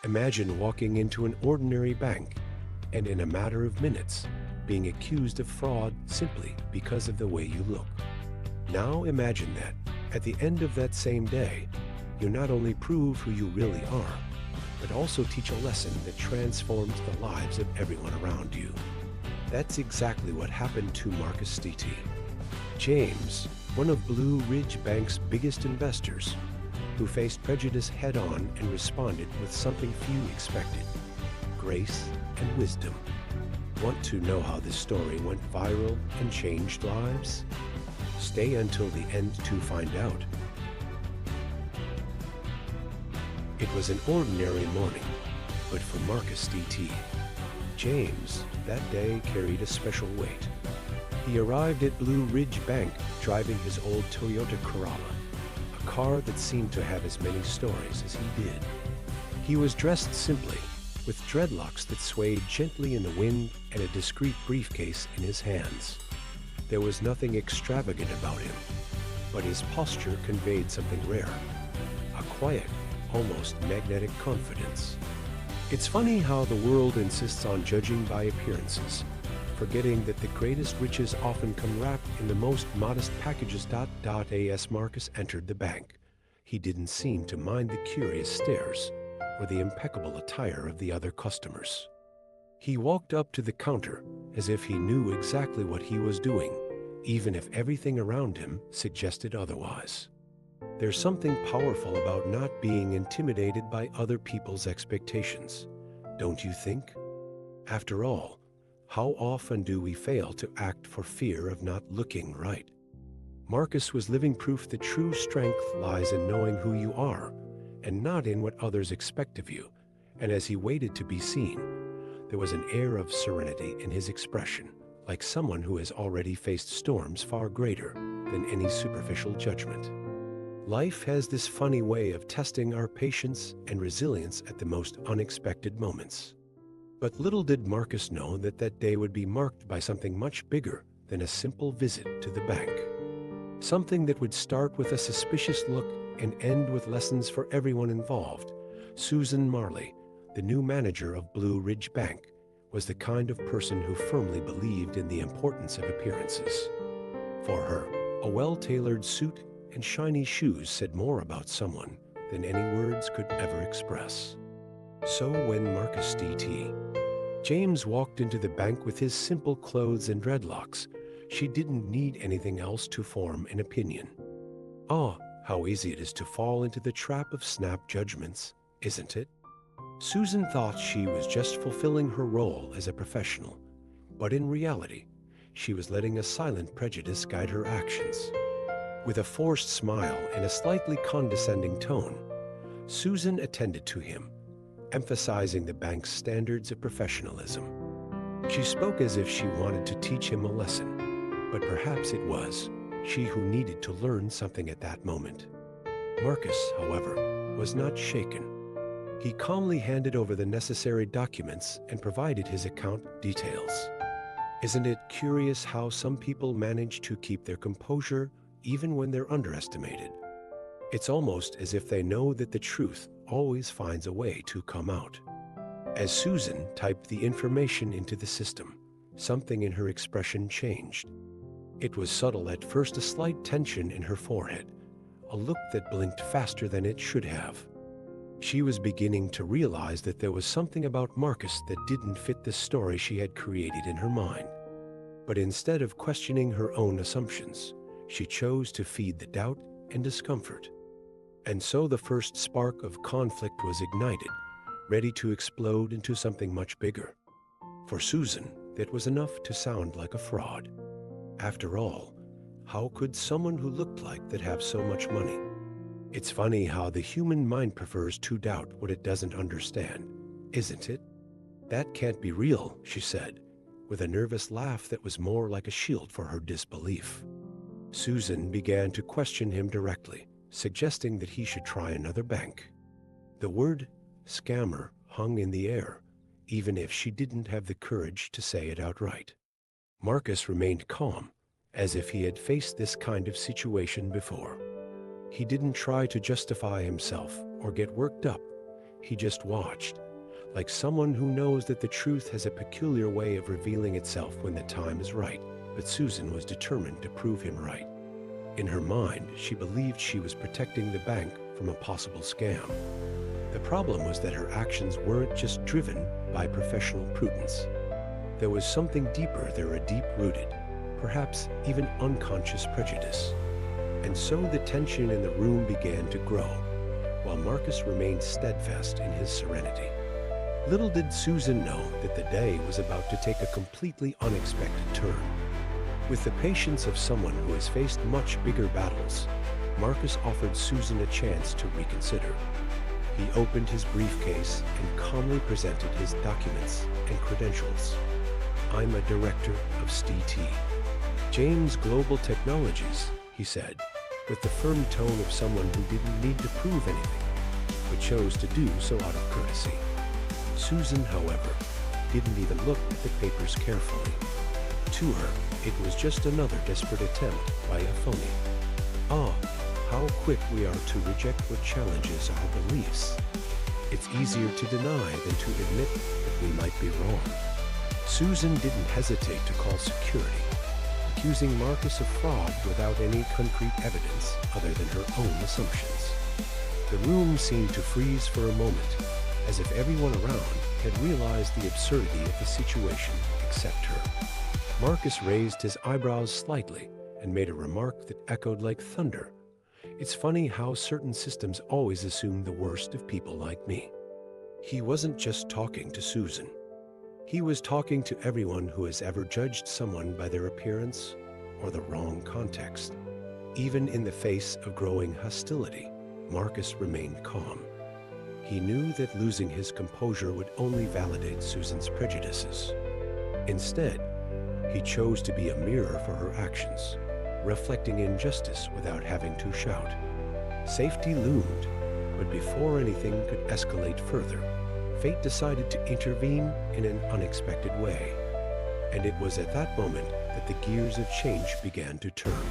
Imagine walking into an ordinary bank and in a matter of minutes being accused of fraud simply because of the way you look. Now imagine that, at the end of that same day, you not only prove who you really are, but also teach a lesson that transforms the lives of everyone around you. That's exactly what happened to Marcus St. James, one of Blue Ridge Bank's biggest investors, who faced prejudice head-on and responded with something few expected: grace and wisdom. Want to know how this story went viral and changed lives? Stay until the end to find out. It was an ordinary morning, but for Marcus St. James, that day carried a special weight. He arrived at Blue Ridge Bank driving his old Toyota Corolla, a car that seemed to have as many stories as he did. He was dressed simply, with dreadlocks that swayed gently in the wind and a discreet briefcase in his hands. There was nothing extravagant about him, but his posture conveyed something rare: a quiet, almost magnetic confidence. It's funny how the world insists on judging by appearances, forgetting that the greatest riches often come wrapped in the most modest packages. As Marcus entered the bank, he didn't seem to mind the curious stares or the impeccable attire of the other customers. He walked up to the counter as if he knew exactly what he was doing, even if everything around him suggested otherwise. There's something powerful about not being intimidated by other people's expectations, don't you think? After all, how often do we fail to act for fear of not looking right? Marcus was living proof that true strength lies in knowing who you are and not in what others expect of you. And as he waited to be seen, there was an air of serenity in his expression, like someone who has already faced storms far greater than any superficial judgment. Life has this funny way of testing our patience and resilience at the most unexpected moments. But little did Marcus know that that day would be marked by something much bigger than a simple visit to the bank. Something that would start with a suspicious look and end with lessons for everyone involved. Susan Marley, the new manager of Blue Ridge Bank, was the kind of person who firmly believed in the importance of appearances. For her, a well-tailored suit and shiny shoes said more about someone than any words could ever express. So when Marcus St. James walked into the bank with his simple clothes and dreadlocks, she didn't need anything else to form an opinion. Ah, how easy it is to fall into the trap of snap judgments, isn't it? Susan thought she was just fulfilling her role as a professional, but in reality, she was letting a silent prejudice guide her actions. With a forced smile and a slightly condescending tone, Susan attended to him, emphasizing the bank's standards of professionalism. She spoke as if she wanted to teach him a lesson, but perhaps it was she who needed to learn something at that moment. Marcus, however, was not shaken. He calmly handed over the necessary documents and provided his account details. Isn't it curious how some people manage to keep their composure even when they're underestimated? It's almost as if they know that the truth always finds a way to come out. As Susan typed the information into the system, something in her expression changed. It was subtle at first, a slight tension in her forehead, a look that blinked faster than it should have. She was beginning to realize that there was something about Marcus that didn't fit the story she had created in her mind. But instead of questioning her own assumptions, she chose to feed the doubt and discomfort. And so the first spark of conflict was ignited, ready to explode into something much bigger. For Susan, that was enough to sound like a fraud. After all, how could someone who looked like that have so much money? It's funny how the human mind prefers to doubt what it doesn't understand, isn't it? That can't be real, she said, with a nervous laugh that was more like a shield for her disbelief. Susan began to question him directly, suggesting that he should try another bank. The word scammer hung in the air, even if she didn't have the courage to say it outright. Marcus remained calm, as if he had faced this kind of situation before. He didn't try to justify himself or get worked up. He just watched, like someone who knows that the truth has a peculiar way of revealing itself when the time is right. But Susan was determined to prove him right. In her mind, she believed she was protecting the bank from a possible scam. The problem was that her actions weren't just driven by professional prudence. There was something deeper there, a deep-rooted, perhaps even unconscious prejudice. And so the tension in the room began to grow, while Marcus remained steadfast in his serenity. Little did Susan know that the day was about to take a completely unexpected turn. With the patience of someone who has faced much bigger battles, Marcus offered Susan a chance to reconsider. He opened his briefcase and calmly presented his documents and credentials. "I'm a director of STT, James Global Technologies," he said, with the firm tone of someone who didn't need to prove anything, but chose to do so out of courtesy. Susan, however, didn't even look at the papers carefully. To her, it was just another desperate attempt by a phony. Ah, how quick we are to reject what challenges our beliefs. It's easier to deny than to admit that we might be wrong. Susan didn't hesitate to call security, accusing Marcus of fraud without any concrete evidence other than her own assumptions. The room seemed to freeze for a moment, as if everyone around had realized the absurdity of the situation except her. Marcus raised his eyebrows slightly and made a remark that echoed like thunder. "It's funny how certain systems always assume the worst of people like me." He wasn't just talking to Susan. He was talking to everyone who has ever judged someone by their appearance or the wrong context. Even in the face of growing hostility, Marcus remained calm. He knew that losing his composure would only validate Susan's prejudices. Instead, he chose to be a mirror for her actions, reflecting injustice without having to shout. Safety loomed, but before anything could escalate further, fate decided to intervene in an unexpected way. And it was at that moment that the gears of change began to turn.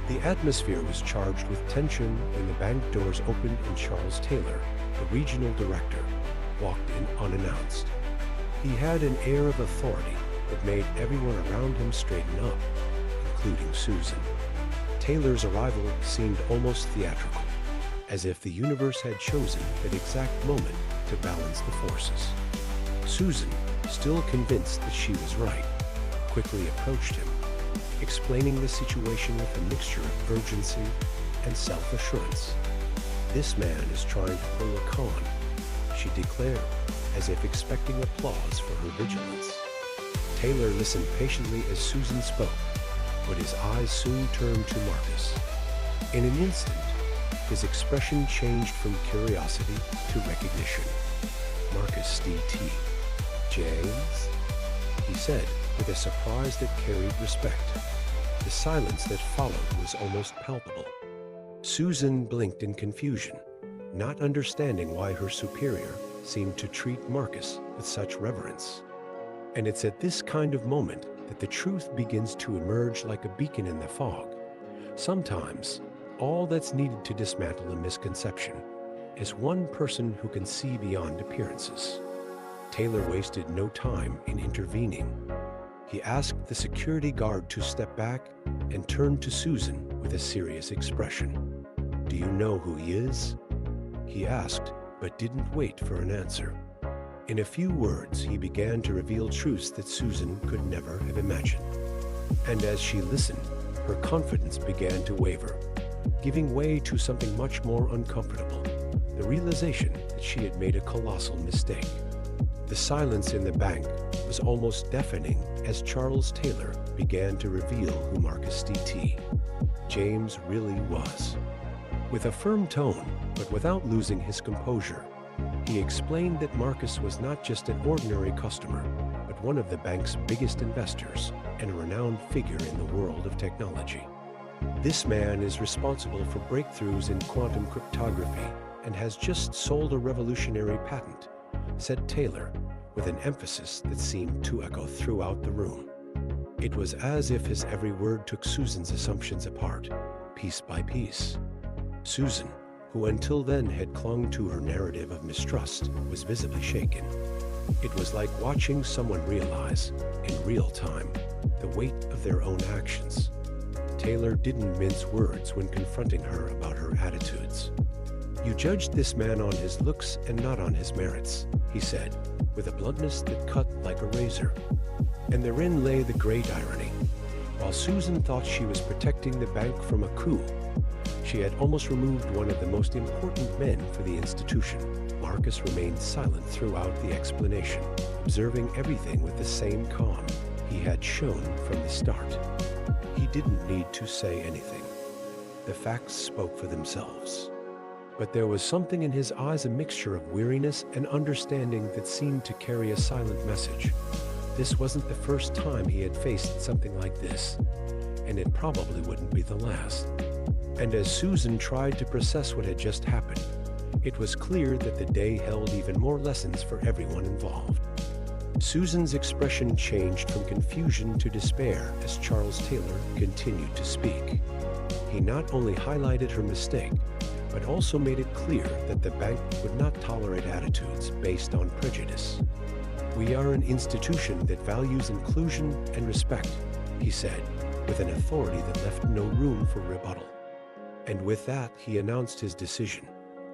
The atmosphere was charged with tension when the bank doors opened and Charles Taylor, the regional director, walked in unannounced. He had an air of authority that made everyone around him straighten up, including Susan. Taylor's arrival seemed almost theatrical, as if the universe had chosen that exact moment to balance the forces. Susan, still convinced that she was right, quickly approached him, explaining the situation with a mixture of urgency and self-assurance. "This man is trying to pull a con," she declared, as if expecting applause for her vigilance. Taylor listened patiently as Susan spoke, but his eyes soon turned to Marcus. In an instant, his expression changed from curiosity to recognition. "Marcus DT. James?" he said, with a surprise that carried respect. The silence that followed was almost palpable. Susan blinked in confusion, not understanding why her superior seemed to treat Marcus with such reverence. And it's at this kind of moment that the truth begins to emerge like a beacon in the fog. Sometimes, all that's needed to dismantle a misconception is one person who can see beyond appearances. Taylor wasted no time in intervening. He asked the security guard to step back and turned to Susan with a serious expression. "Do you know who he is?" he asked, but didn't wait for an answer. In a few words, he began to reveal truths that Susan could never have imagined. And as she listened, her confidence began to waver, giving way to something much more uncomfortable, the realization that she had made a colossal mistake. The silence in the bank was almost deafening as Charles Taylor began to reveal who Marcus DT. James really was. With a firm tone, but without losing his composure, he explained that Marcus was not just an ordinary customer, but one of the bank's biggest investors and a renowned figure in the world of technology. "This man is responsible for breakthroughs in quantum cryptography and has just sold a revolutionary patent," said Taylor, with an emphasis that seemed to echo throughout the room. It was as if his every word took Susan's assumptions apart, piece by piece. Susan, who until then had clung to her narrative of mistrust, was visibly shaken. It was like watching someone realize, in real time, the weight of their own actions. Taylor didn't mince words when confronting her about her attitudes. "You judged this man on his looks and not on his merits," he said, with a bluntness that cut like a razor. And therein lay the great irony. While Susan thought she was protecting the bank from a coup, she had almost removed one of the most important men for the institution. Marcus remained silent throughout the explanation, observing everything with the same calm he had shown from the start. He didn't need to say anything. The facts spoke for themselves. But there was something in his eyes, a mixture of weariness and understanding that seemed to carry a silent message. This wasn't the first time he had faced something like this, and it probably wouldn't be the last. And as Susan tried to process what had just happened, it was clear that the day held even more lessons for everyone involved. Susan's expression changed from confusion to despair as Charles Taylor continued to speak. He not only highlighted her mistake, but also made it clear that the bank would not tolerate attitudes based on prejudice. "We are an institution that values inclusion and respect," he said, with an authority that left no room for rebuttal. And with that, he announced his decision.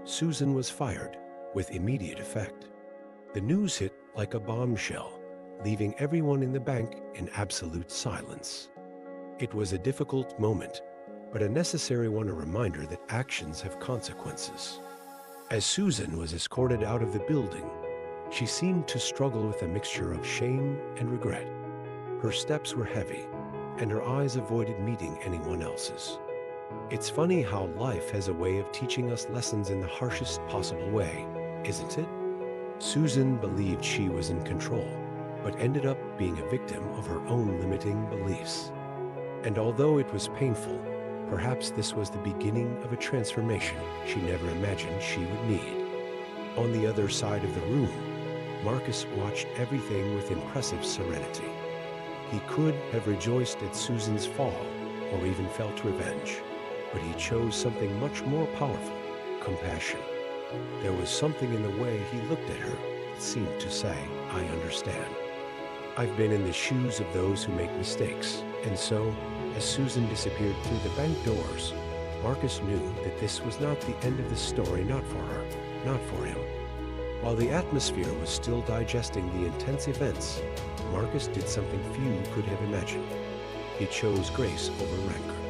Susan was fired, with immediate effect. The news hit like a bombshell, leaving everyone in the bank in absolute silence. It was a difficult moment, but a necessary one, a reminder that actions have consequences. As Susan was escorted out of the building, she seemed to struggle with a mixture of shame and regret. Her steps were heavy, and her eyes avoided meeting anyone else's. It's funny how life has a way of teaching us lessons in the harshest possible way, isn't it? Susan believed she was in control, but ended up being a victim of her own limiting beliefs. And although it was painful, perhaps this was the beginning of a transformation she never imagined she would need. On the other side of the room, Marcus watched everything with impressive serenity. He could have rejoiced at Susan's fall or even felt revenge, but he chose something much more powerful: compassion. There was something in the way he looked at her that seemed to say, "I understand. I've been in the shoes of those who make mistakes." And so, as Susan disappeared through the bank doors, Marcus knew that this was not the end of the story, not for her, not for him. While the atmosphere was still digesting the intense events, Marcus did something few could have imagined. He chose grace over rancor.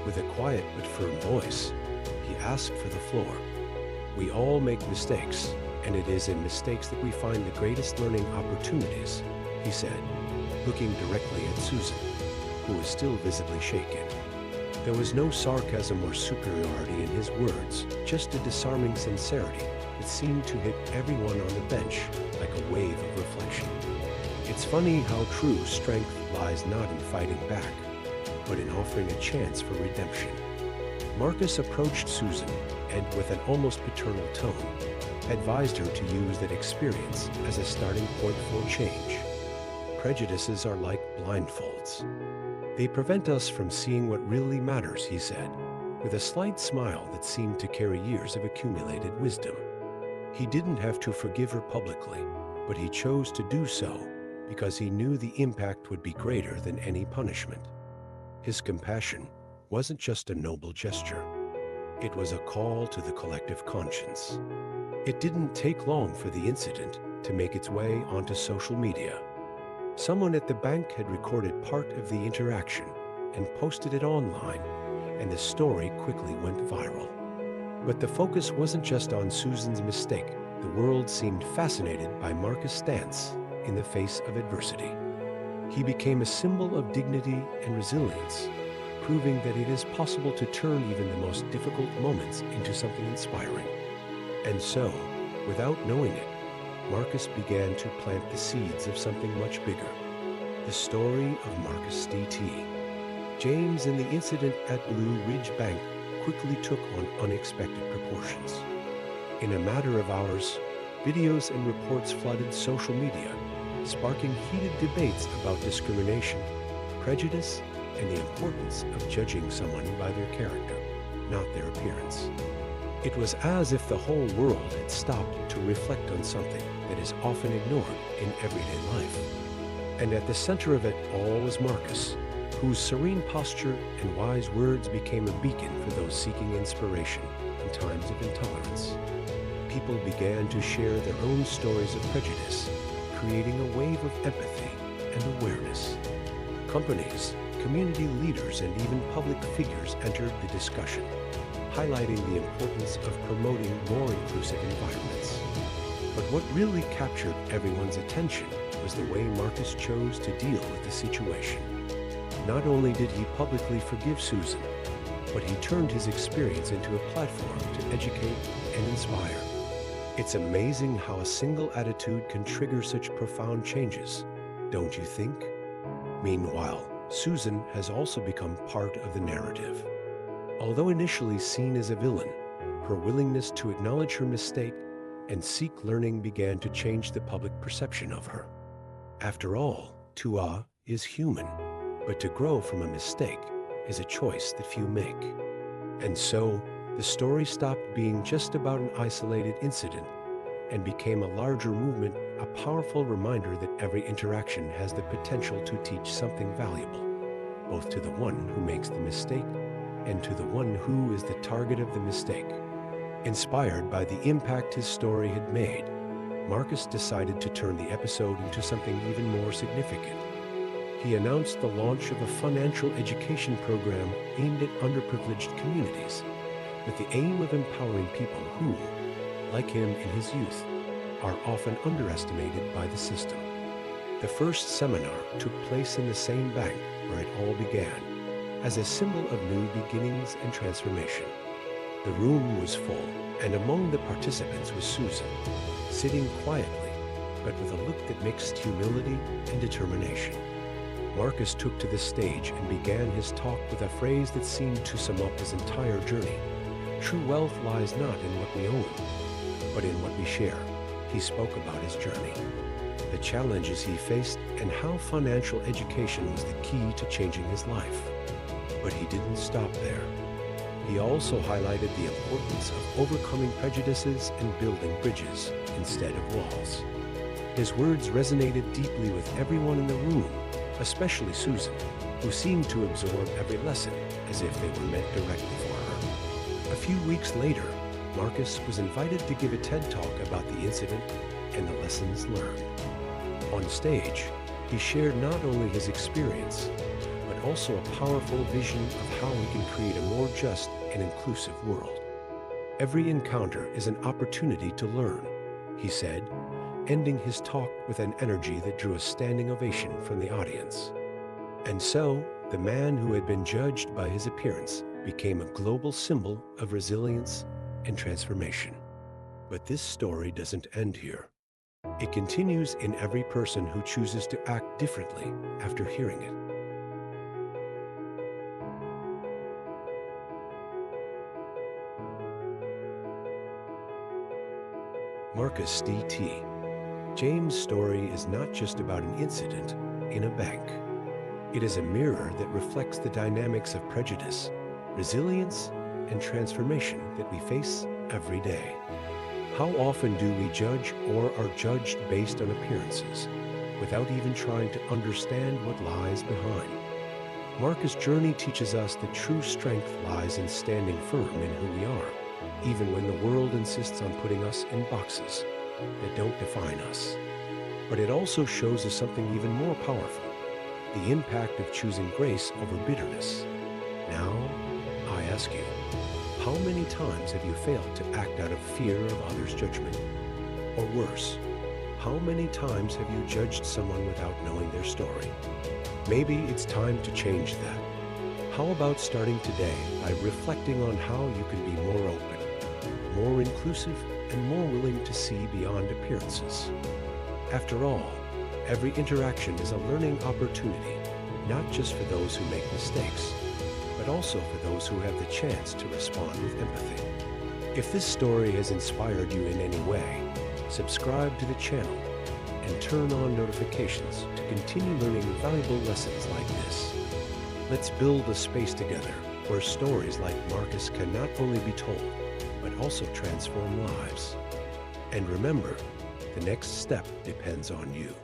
With a quiet but firm voice, he asked for the floor. "We all make mistakes, and it is in mistakes that we find the greatest learning opportunities," he said, looking directly at Susan, who was still visibly shaken. There was no sarcasm or superiority in his words, just a disarming sincerity that seemed to hit everyone on the bench like a wave of reflection. It's funny how true strength lies not in fighting back, but in offering a chance for redemption. Marcus approached Susan and, with an almost paternal tone, advised her to use that experience as a starting point for change. "Prejudices are like blindfolds. They prevent us from seeing what really matters," he said, with a slight smile that seemed to carry years of accumulated wisdom. He didn't have to forgive her publicly, but he chose to do so because he knew the impact would be greater than any punishment. His compassion wasn't just a noble gesture. It was a call to the collective conscience. It didn't take long for the incident to make its way onto social media. Someone at the bank had recorded part of the interaction and posted it online, and the story quickly went viral. But the focus wasn't just on Susan's mistake. The world seemed fascinated by Marcus' stance in the face of adversity. He became a symbol of dignity and resilience, proving that it is possible to turn even the most difficult moments into something inspiring. And so, without knowing it, Marcus began to plant the seeds of something much bigger. The story of Marcus D.T. James and the incident at Blue Ridge Bank quickly took on unexpected proportions. In a matter of hours, videos and reports flooded social media, sparking heated debates about discrimination, prejudice, and the importance of judging someone by their character, not their appearance. It was as if the whole world had stopped to reflect on something that is often ignored in everyday life. And at the center of it all was Marcus, whose serene posture and wise words became a beacon for those seeking inspiration in times of intolerance. People began to share their own stories of prejudice, creating a wave of empathy and awareness. Companies, community leaders, and even public figures entered the discussion, highlighting the importance of promoting more inclusive environments. But what really captured everyone's attention was the way Marcus chose to deal with the situation. Not only did he publicly forgive Susan, but he turned his experience into a platform to educate and inspire. It's amazing how a single attitude can trigger such profound changes, don't you think? Meanwhile, Susan has also become part of the narrative. Although initially seen as a villain, her willingness to acknowledge her mistake and seek learning began to change the public perception of her. After all, to err is human, but to grow from a mistake is a choice that few make. And so, the story stopped being just about an isolated incident and became a larger movement, a powerful reminder that every interaction has the potential to teach something valuable, both to the one who makes the mistake and to the one who is the target of the mistake. Inspired by the impact his story had made, Marcus decided to turn the episode into something even more significant. He announced the launch of a financial education program aimed at underprivileged communities, with the aim of empowering people who, like him in his youth, are often underestimated by the system. The first seminar took place in the same bank where it all began, as a symbol of new beginnings and transformation. The room was full, and among the participants was Susan, sitting quietly, but with a look that mixed humility and determination. Marcus took to the stage and began his talk with a phrase that seemed to sum up his entire journey. True wealth lies not in what we own, but in what we share. He spoke about his journey, the challenges he faced, and how financial education was the key to changing his life. But he didn't stop there. He also highlighted the importance of overcoming prejudices and building bridges instead of walls. His words resonated deeply with everyone in the room, especially Susan, who seemed to absorb every lesson as if they were meant directly for her. A few weeks later, Marcus was invited to give a TED Talk about the incident and the lessons learned. On stage, he shared not only his experience, but also a powerful vision of how we can create a more just and inclusive world. Every encounter is an opportunity to learn, he said, ending his talk with an energy that drew a standing ovation from the audience. And so, the man who had been judged by his appearance became a global symbol of resilience and transformation. But this story doesn't end here. It continues in every person who chooses to act differently after hearing it. Marcus D.T. James' story is not just about an incident in a bank. It is a mirror that reflects the dynamics of prejudice, resilience, and transformation that we face every day. How often do we judge or are judged based on appearances, without even trying to understand what lies behind? Marcus' journey teaches us that true strength lies in standing firm in who we are, even when the world insists on putting us in boxes that don't define us. But it also shows us something even more powerful, the impact of choosing grace over bitterness. Now, I ask you, how many times have you failed to act out of fear of others' judgment? Or worse, how many times have you judged someone without knowing their story? Maybe it's time to change that. How about starting today by reflecting on how you can be more open, more inclusive, and more willing to see beyond appearances? After all, every interaction is a learning opportunity, not just for those who make mistakes, but also for those who have the chance to respond with empathy. If this story has inspired you in any way, subscribe to the channel and turn on notifications to continue learning valuable lessons like this. Let's build a space together where stories like Marcus can not only be told, but also transform lives. And remember, the next step depends on you.